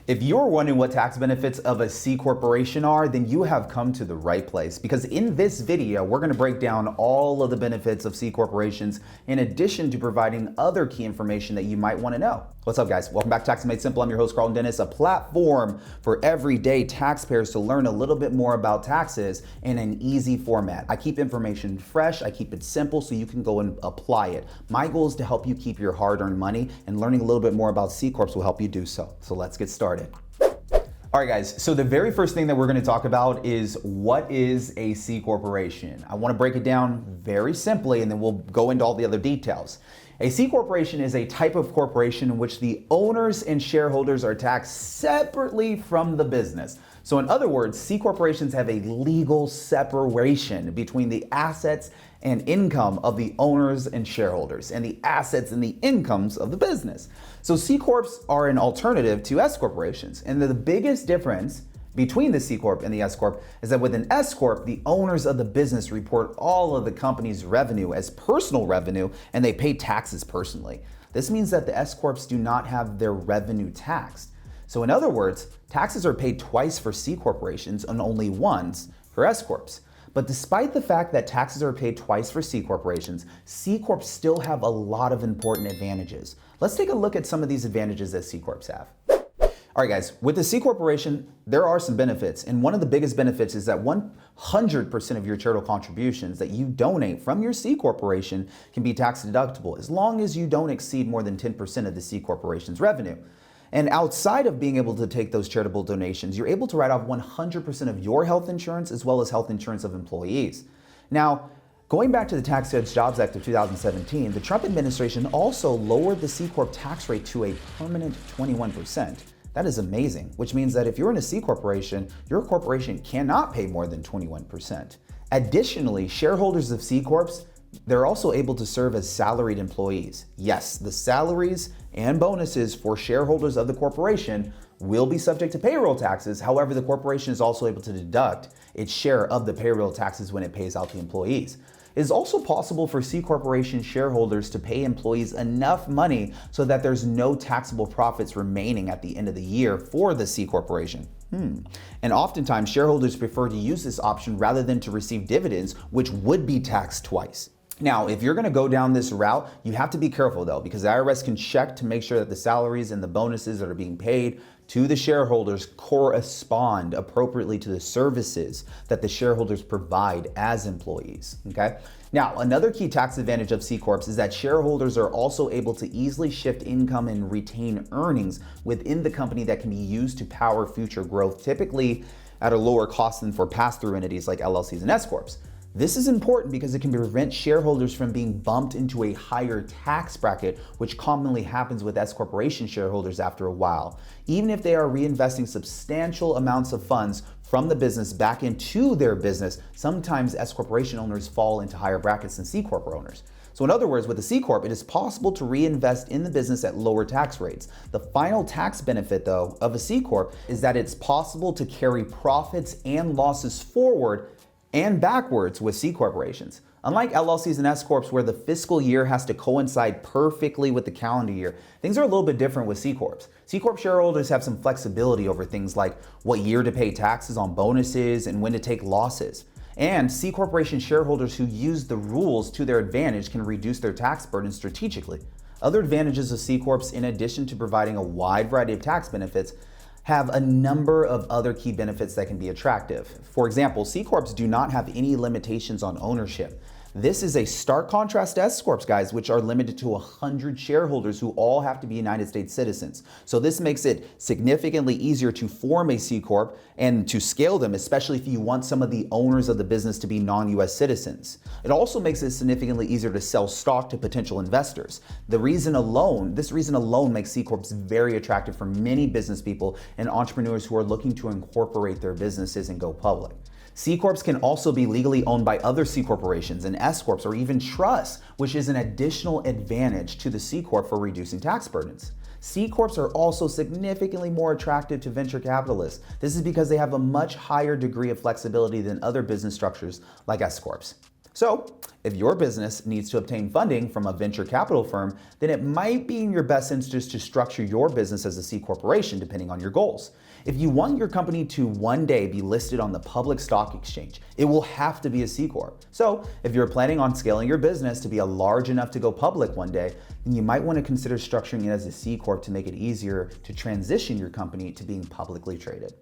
If you're wondering what tax benefits of a C corporation are, then you have come to the right place, because in this video, we're going to break down all of the benefits of C corporations in addition to providing other key information that you might want to know. What's up, guys? Welcome back to Tax Made Simple. I'm your host, Carlton Dennis, a platform for everyday taxpayers to learn a little bit more about taxes in an easy format. I keep information fresh, I keep it simple so you can go and apply it. My goal is to help you keep your hard-earned money, and learning a little bit more about C Corps will help you do so. So let's get started. All right, guys, so the very first thing that we're going to talk about is what is a C corporation. I want to break it down very simply, and then we'll go into all the other details. A C corporation is a type of corporation in which the owners and shareholders are taxed separately from the business. So in other words, C corporations have a legal separation between the assets and income of the owners and shareholders and the assets and the incomes of the business. So C Corps are an alternative to S corporations. And the biggest difference between the C Corp and the S Corp is that with an S Corp, the owners of the business report all of the company's revenue as personal revenue, and they pay taxes personally. This means that the S Corps do not have their revenue taxed. So in other words, taxes are paid twice for C corporations and only once for S Corps. But despite the fact that taxes are paid twice for C corporations, C Corps still have a lot of important advantages. Let's take a look at some of these advantages that C Corps have. All right, guys, with the C corporation, there are some benefits. And one of the biggest benefits is that 100% of your charitable contributions that you donate from your C corporation can be tax deductible, as long as you don't exceed more than 10% of the C corporation's revenue. And outside of being able to take those charitable donations, you're able to write off 100% of your health insurance as well as health insurance of employees. Now, going back to the Tax Cuts Jobs Act of 2017, the Trump administration also lowered the C Corp tax rate to a permanent 21%. That is amazing, which means that if you're in a C corporation, your corporation cannot pay more than 21%. Additionally, shareholders of C Corps, they're also able to serve as salaried employees. Yes, the salaries and bonuses for shareholders of the corporation will be subject to payroll taxes. However, the corporation is also able to deduct its share of the payroll taxes when it pays out to employees. It is also possible for C corporation shareholders to pay employees enough money so that there's no taxable profits remaining at the end of the year for the C corporation. And oftentimes shareholders prefer to use this option rather than to receive dividends, which would be taxed twice. Now, if you're going to go down this route, you have to be careful though, because the IRS can check to make sure that the salaries and the bonuses that are being paid to the shareholders correspond appropriately to the services that the shareholders provide as employees, okay? Now, another key tax advantage of C Corps is that shareholders are also able to easily shift income and retain earnings within the company that can be used to power future growth, typically at a lower cost than for pass-through entities like LLCs and S-Corps. This is important because it can prevent shareholders from being bumped into a higher tax bracket, which commonly happens with S corporation shareholders after a while. Even if they are reinvesting substantial amounts of funds from the business back into their business, sometimes S corporation owners fall into higher brackets than C corp owners. So in other words, with a C Corp, it is possible to reinvest in the business at lower tax rates. The final tax benefit, though, of a C Corp is that it's possible to carry profits and losses forward and backwards with C corporations. Unlike LLCs and S Corps, where the fiscal year has to coincide perfectly with the calendar year, things are a little bit different with C Corps. C Corp shareholders have some flexibility over things like what year to pay taxes on bonuses and when to take losses. And C corporation shareholders who use the rules to their advantage can reduce their tax burden strategically. Other advantages of C Corps, in addition to providing a wide variety of tax benefits, have a number of other key benefits that can be attractive. For example, C Corps do not have any limitations on ownership. This is a stark contrast to S Corps, guys, which are limited to 100 shareholders who all have to be United States citizens. So this makes it significantly easier to form a C Corp and to scale them, especially if you want some of the owners of the business to be non-U.S. citizens. It also makes it significantly easier to sell stock to potential investors. This reason alone makes C Corps very attractive for many business people and entrepreneurs who are looking to incorporate their businesses and go public. C Corps can also be legally owned by other C corporations and S Corps or even trusts, which is an additional advantage to the C Corp for reducing tax burdens. C Corps are also significantly more attractive to venture capitalists. This is because they have a much higher degree of flexibility than other business structures like S Corps. So, if your business needs to obtain funding from a venture capital firm, then it might be in your best interest to structure your business as a C corporation depending on your goals. If you want your company to one day be listed on the public stock exchange, it will have to be a C Corp. So, if you're planning on scaling your business to be large enough to go public one day, then you might want to consider structuring it as a C Corp to make it easier to transition your company to being publicly traded.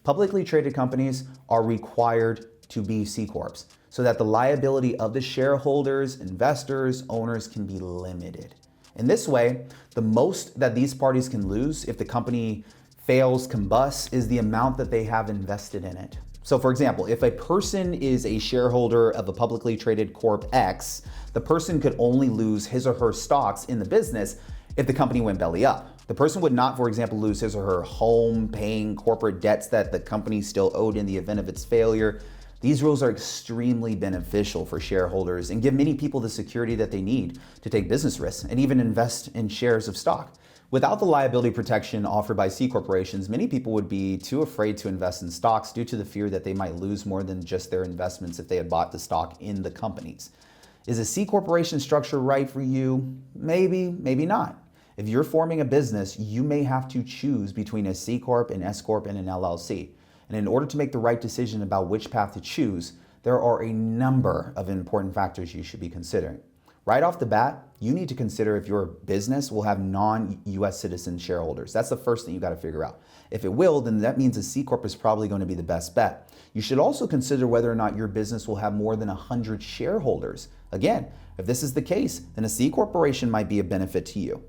Publicly traded companies are required to be C Corps so that the liability of the shareholders, investors, owners can be limited. In this way, the most that these parties can lose if the company fails, combusts, is the amount that they have invested in it. So for example, if a person is a shareholder of a publicly traded Corp X, the person could only lose his or her stocks in the business if the company went belly up. The person would not, for example, lose his or her home paying corporate debts that the company still owed in the event of its failure. These rules are extremely beneficial for shareholders and give many people the security that they need to take business risks and even invest in shares of stock. Without the liability protection offered by C corporations, many people would be too afraid to invest in stocks due to the fear that they might lose more than just their investments if they had bought the stock in the companies. Is a C corporation structure right for you? Maybe, maybe not. If you're forming a business, you may have to choose between a C Corp, an S-Corp, and an LLC. And in order to make the right decision about which path to choose, there are a number of important factors you should be considering. Right off the bat, you need to consider if your business will have non-U.S. citizen shareholders. That's the first thing you got to figure out. If it will, then that means a C Corp is probably going to be the best bet. You should also consider whether or not your business will have more than 100 shareholders. Again, if this is the case, then a C corporation might be a benefit to you.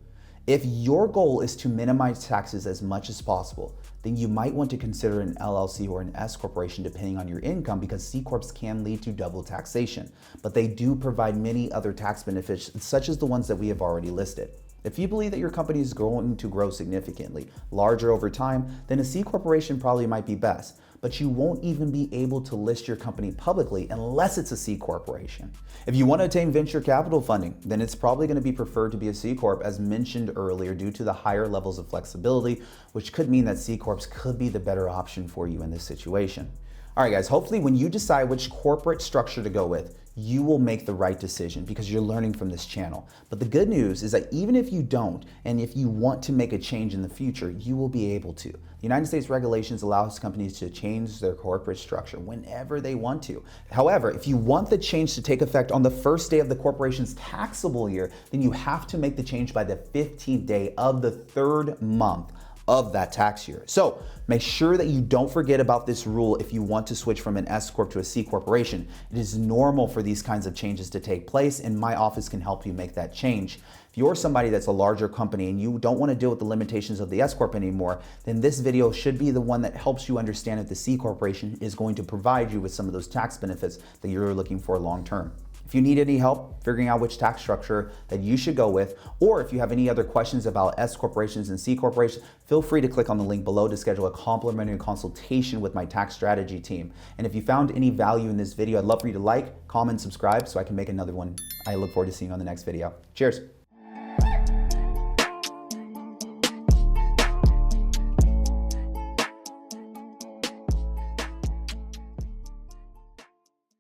If your goal is to minimize taxes as much as possible, then you might want to consider an LLC or an S corporation depending on your income, because C corps can lead to double taxation, but they do provide many other tax benefits such as the ones that we have already listed. If you believe that your company is going to grow significantly larger over time, then a C corporation probably might be best, but you won't even be able to list your company publicly unless it's a C corporation. If you want to attain venture capital funding, then it's probably going to be preferred to be a C Corp as mentioned earlier due to the higher levels of flexibility, which could mean that C Corps could be the better option for you in this situation. All right, guys, hopefully when you decide which corporate structure to go with, you will make the right decision because you're learning from this channel. But the good news is that even if you don't, and if you want to make a change in the future, you will be able to. The United States regulations allows companies to change their corporate structure whenever they want to. However, if you want the change to take effect on the first day of the corporation's taxable year, then you have to make the change by the 15th day of the third month of that tax year. So make sure that you don't forget about this rule if you want to switch from an S Corp to a C corporation. It is normal for these kinds of changes to take place, and my office can help you make that change. If you're somebody that's a larger company and you don't want to deal with the limitations of the S Corp anymore, then this video should be the one that helps you understand if the C corporation is going to provide you with some of those tax benefits that you're looking for long term. If you need any help figuring out which tax structure that you should go with, or if you have any other questions about S corporations and C corporations, feel free to click on the link below to schedule a complimentary consultation with my tax strategy team. And if you found any value in this video, I'd love for you to like, comment, subscribe so I can make another one. I look forward to seeing you on the next video. Cheers.